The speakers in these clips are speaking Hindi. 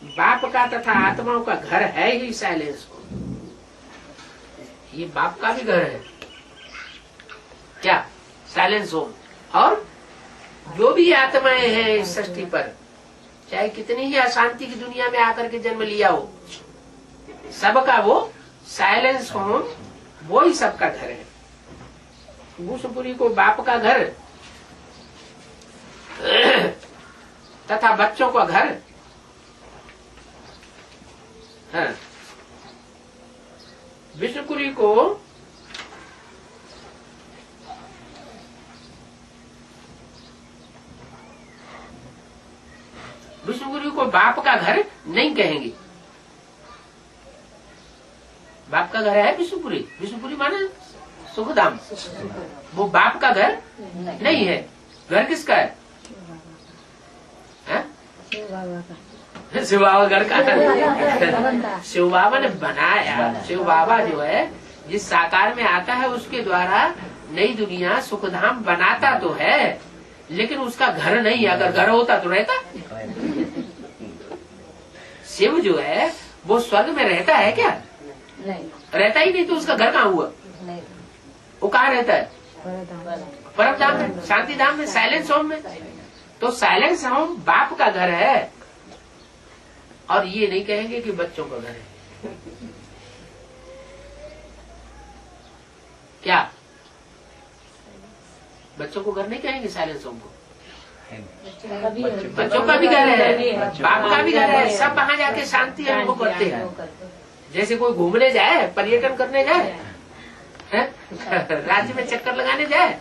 बाप का तथा आत्माओं का घर है ही साइलेंस होम। ये बाप का भी घर है क्या, साइलेंस होम। और जो भी आत्माएं हैं इस सृष्टि पर, चाहे कितनी ही अशांति की दुनिया में आकर के जन्म लिया हो, सबका वो साइलेंस होम, वो ही सबका घर है। भूसपुरी को बाप का घर तथा बच्चों का घर है। विष्णुपुरी को बाप का घर नहीं कहेंगे। बाप का घर है विष्णुपुरी, विष्णुपुरी माने सुखधाम, वो बाप का घर नहीं है। घर किसका है? शिव बाबा घर का। शिव बाबा ने बनाया। शिव बाबा जो है जिस साकार में आता है उसके द्वारा नई दुनिया सुखधाम बनाता तो है, लेकिन उसका घर नहीं। अगर घर होता तो रहता। शिव जो है वो स्वर्ग में रहता है क्या? नहीं रहता ही नहीं, तो उसका घर कहाँ हुआ? नहीं। वो कहाँ रहता है? परम धाम में, शांति धाम में, साइलेंस होम में। तो साइलेंस होम बाप का घर है। और ये नहीं कहेंगे कि बच्चों का घर है। क्या बच्चों को घर नहीं कहेंगे साइलेंस होम को? बच्चों का भी घर है, बाप का भी घर है। सब वहाँ जाके शांति अनुभव करते हैं। जैसे कोई घूमने जाए, पर्यटन करने जाए, राज्य में चक्कर लगाने जाए,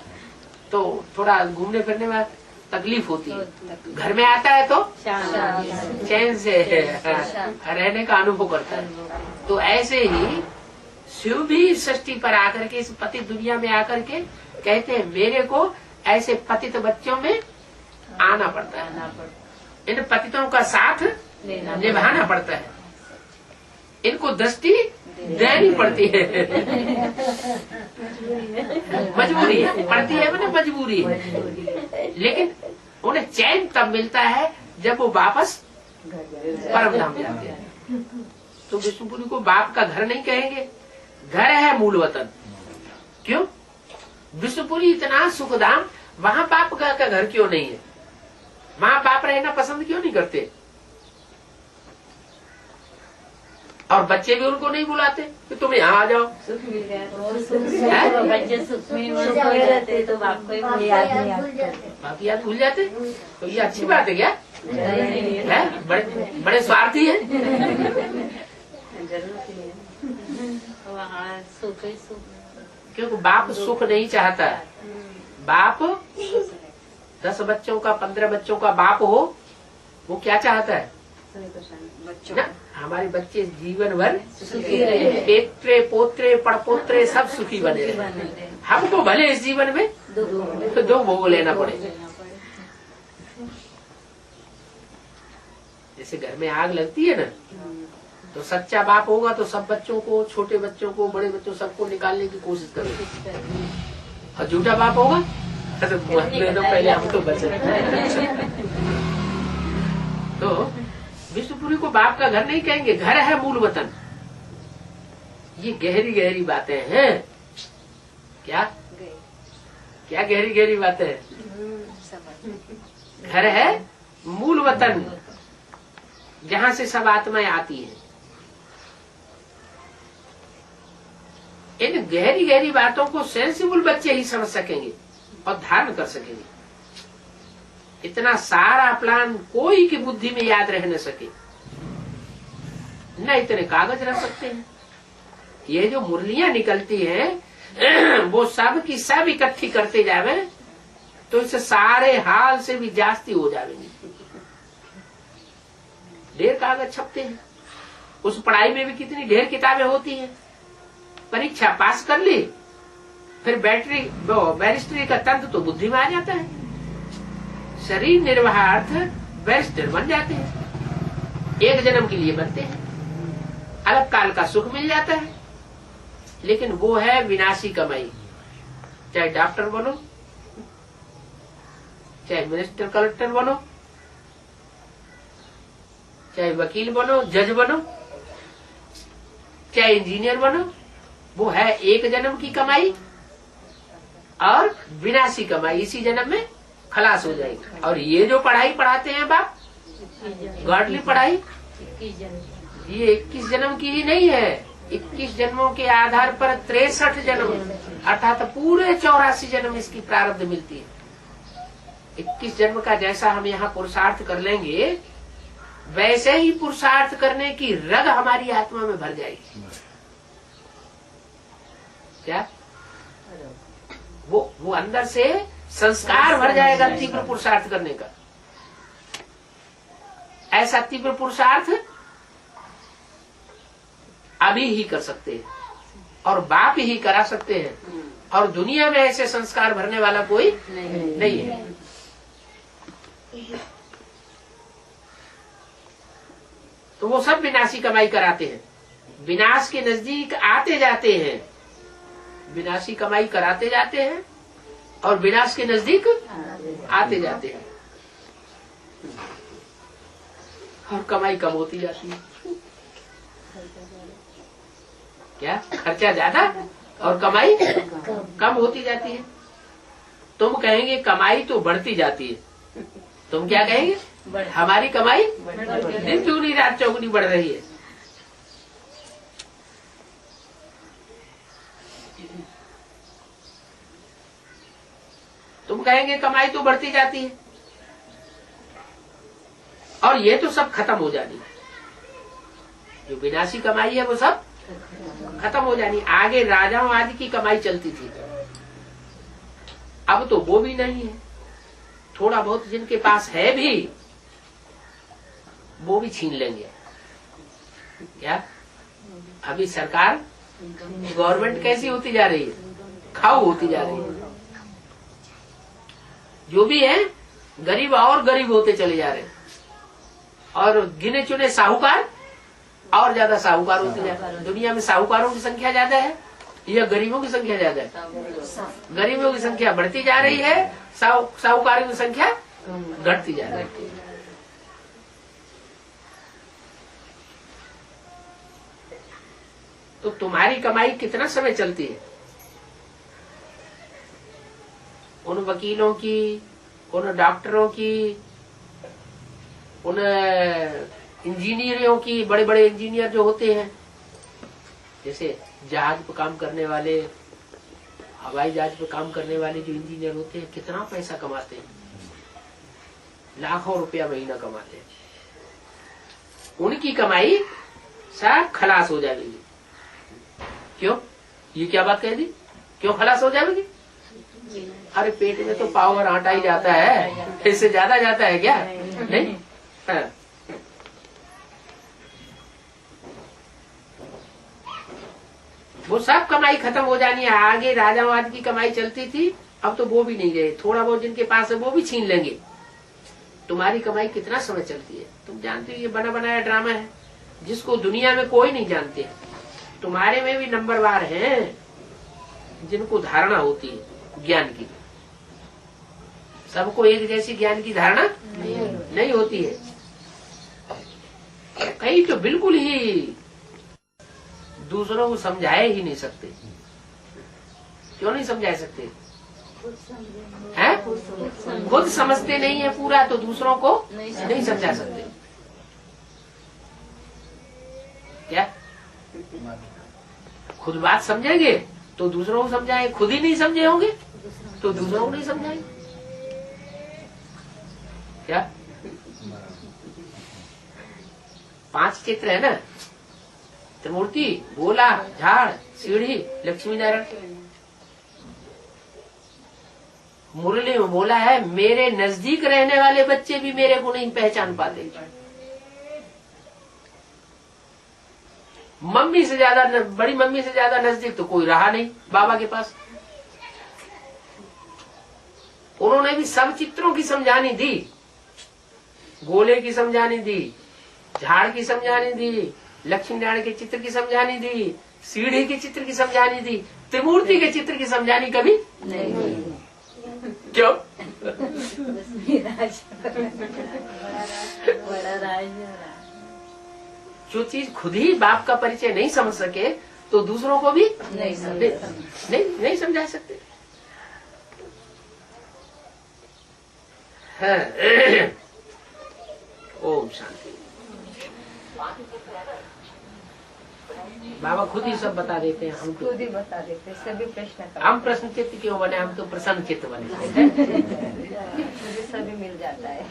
तो थोड़ा घूमने फिरने में तकलीफ होती है। घर में आता है तो चैन से रहने का अनुभव करता है। तो ऐसे ही शिव भी सृष्टि पर आकर के, इस पतित दुनिया में आकर के कहते हैं मेरे को ऐसे पतित बच्चों में आना पड़ता है, इन पतितों का साथ निभाना पड़ता है, इनको दृष्टि देनी पड़ती है। मजबूरी है, पड़ती है मैंने मजबूरी है। लेकिन उन्हें चैन तब मिलता है जब वो वापस परम धाम जाते हैं। तो विष्णुपुरी को बाप का घर नहीं कहेंगे, घर है मूल वतन। क्यों? विष्णुपुरी इतना सुखधाम, वहाँ बाप का घर क्यों नहीं है? वहाँ बाप रहना पसंद क्यों नहीं करते? और बच्चे भी उनको नहीं बुलाते कि तुम यहाँ आ जाओ। सुख मिल गया, बच्चे सुख में रहते तो बाप को याद नहीं आते, बाप याद भूल जाते। तो ये अच्छी बात है क्या? है? बड़े स्वार्थी है। वहाँ सुख ही सुख, क्योंकि बाप सुख नहीं चाहता। बाप 10 बच्चों का, 15 बच्चों का बाप हो, वो क्या चाहता है? ना, हमारे बच्चे जीवन भर सुखी रहे, पेत्रे पोत्रे पड़पोत्रे सब सुखी बने रहे। हमको भले इस जीवन में दो भोग लेना पड़े। जैसे घर में आग लगती है ना, तो सच्चा बाप होगा तो सब बच्चों को, छोटे बच्चों को, बड़े बच्चों, सबको निकालने की कोशिश करेगा। और झूठा बाप होगा तो पहले हम तो बचे। तो विष्णुपुरी को बाप का घर नहीं कहेंगे, घर है मूल वतन। ये गहरी गहरी बातें हैं। क्या क्या गहरी गहरी बातें हैं? घर है मूल वतन, जहाँ से सब आत्माएं आती हैं। इन गहरी गहरी बातों को सेंसिबल बच्चे ही समझ सकेंगे और धारण कर सकेंगे। इतना सारा प्लान कोई की बुद्धि में याद रह न सके, न इतने कागज रख सकते हैं। ये जो मुरलियां निकलती हैं वो सब की सब इकट्ठी करते जावे तो इससे सारे हाल से भी जास्ती हो जाएंगे। ढेर कागज छपते हैं, उस पढ़ाई में भी कितनी ढेर किताबें होती हैं। परीक्षा पास कर ली, फिर बैरिस्ट्री का तंत्र तो बुद्धि में आ जाता है। शरीर निर्वाहार्थ बैरिस्टर बन जाते हैं, एक जन्म के लिए बनते हैं, अलग काल का सुख मिल जाता है। लेकिन वो है विनाशी कमाई। चाहे डॉक्टर बनो, चाहे मिनिस्टर कलेक्टर बनो, चाहे वकील बनो, जज बनो, चाहे इंजीनियर बनो, वो है एक जन्म की कमाई और विनाशी कमाई, इसी जन्म में खलास हो जाएगी। और ये जो पढ़ाई पढ़ाते हैं बाप, गॉडली पढ़ाई, ये 21 जन्म की ही नहीं है। 21 जन्मों के आधार पर 63 जन्म अर्थात पूरे 84 जन्म इसकी प्रारब्ध मिलती है। 21 जन्म का जैसा हम यहाँ पुरुषार्थ कर लेंगे, वैसे ही पुरुषार्थ करने की रग हमारी आत्मा में भर जाएगी। क्या वो अंदर से संस्कार भर जाएगा तीव्र पुरुषार्थ करने का। ऐसा तीव्र पुरुषार्थ अभी ही कर सकते हैं और बाप ही करा सकते हैं, और दुनिया में ऐसे संस्कार भरने वाला कोई नहीं है। तो वो सब विनाशी कमाई कराते हैं, विनाश के नजदीक आते जाते हैं, विनाशी कमाई कराते जाते हैं और विनाश के नजदीक आते जाते हैं, और कमाई कम होती जाती है। क्या खर्चा ज्यादा और कमाई कम होती जाती है। तुम कहेंगे कमाई तो बढ़ती जाती है, तुम क्या कहेंगे? हमारी कमाई दिन चौगुनी रात चौगुनी बढ़ रही है। तुम कहेंगे कमाई तो बढ़ती जाती है, और ये तो सब खत्म हो जानी है। जो विनाशी कमाई है वो सब खत्म हो जानी। आगे राजाओं आदि की कमाई चलती थी, अब तो वो भी नहीं है। थोड़ा बहुत जिनके पास है भी, वो भी छीन लेंगे। क्या अभी सरकार, गवर्नमेंट कैसी होती जा रही है? खाऊ होती जा रही है। जो भी है गरीब और गरीब होते चले जा रहे हैं, और गिने चुने साहूकार और ज्यादा साहूकार होते जा रहे हैं। दुनिया में साहूकारों की संख्या ज्यादा है या गरीबों की संख्या ज्यादा है? गरीबों की संख्या बढ़ती जा रही है, साहूकारों की संख्या घटती जा रही है। तो तुम्हारी कमाई कितना समय चलती है? उन वकीलों की, उन डॉक्टरों की, उन इंजीनियरों की, बड़े बड़े इंजीनियर जो होते हैं, जैसे जहाज पे काम करने वाले, हवाई जहाज पे काम करने वाले जो इंजीनियर होते हैं, कितना पैसा कमाते हैं, लाखों रुपया महीना कमाते हैं। उनकी कमाई सब खलास हो जाएगी। क्यों? ये क्या बात कह दी? क्यों खलास हो जाएगी? अरे पेट में तो पावर आटा ही जाता है, इससे ज्यादा जाता है क्या? नहीं। हाँ। वो सब कमाई खत्म हो जानी है। आगे राजावाद की कमाई चलती थी, अब तो वो भी नहीं रहे। थोड़ा बहुत जिनके पास है वो भी छीन लेंगे। तुम्हारी कमाई कितना समय चलती है? तुम जानते हो ये बना बनाया ड्रामा है, जिसको दुनिया में कोई नहीं जानते। तुम्हारे में भी नंबरवार हैं जिनको धारणा होती है ज्ञान की। सबको एक जैसी ज्ञान की धारणा नहीं होती है। कई तो बिल्कुल ही दूसरों को समझाए ही नहीं सकते। क्यों नहीं समझा सकते? हैं? खुद समझते नहीं है पूरा, तो दूसरों को नहीं समझा सकते। क्या खुद बात समझेंगे तो दूसरों को समझाएंगे, खुद ही नहीं समझे होंगे तो दूसरों को नहीं समझाएंगे। क्या 5 चित्र है ना? त्रिमूर्ति, गोला, झाड़, सीढ़ी, लक्ष्मी नारायण। मुरली में बोला है, मेरे नजदीक रहने वाले बच्चे भी मेरे को नहीं पहचान पाते। मम्मी से ज्यादा, बड़ी मम्मी से ज्यादा नजदीक तो कोई रहा नहीं बाबा के पास। उन्होंने भी सब चित्रों की समझानी दी। गोले की समझानी दी, झाड़ की समझानी दी, लक्ष्मी नारायण के चित्र की समझानी दी, सीढ़ी के चित्र की समझानी दी, त्रिमूर्ति के चित्र की समझानी कभी नहीं। क्यों? बड़ा राज जो चीज खुद ही बाप का परिचय नहीं समझ सके तो दूसरों को भी नहीं समझा सकते। हाँ। ओम शांति। बाबा खुद ही सब बता देते हैं हमको, खुद ही बता देते हैं सभी प्रश्न का। हम प्रश्न चित्त क्यों बने, हम तो प्रसन्न चित्त बने। मुझे सभी मिल जाता है।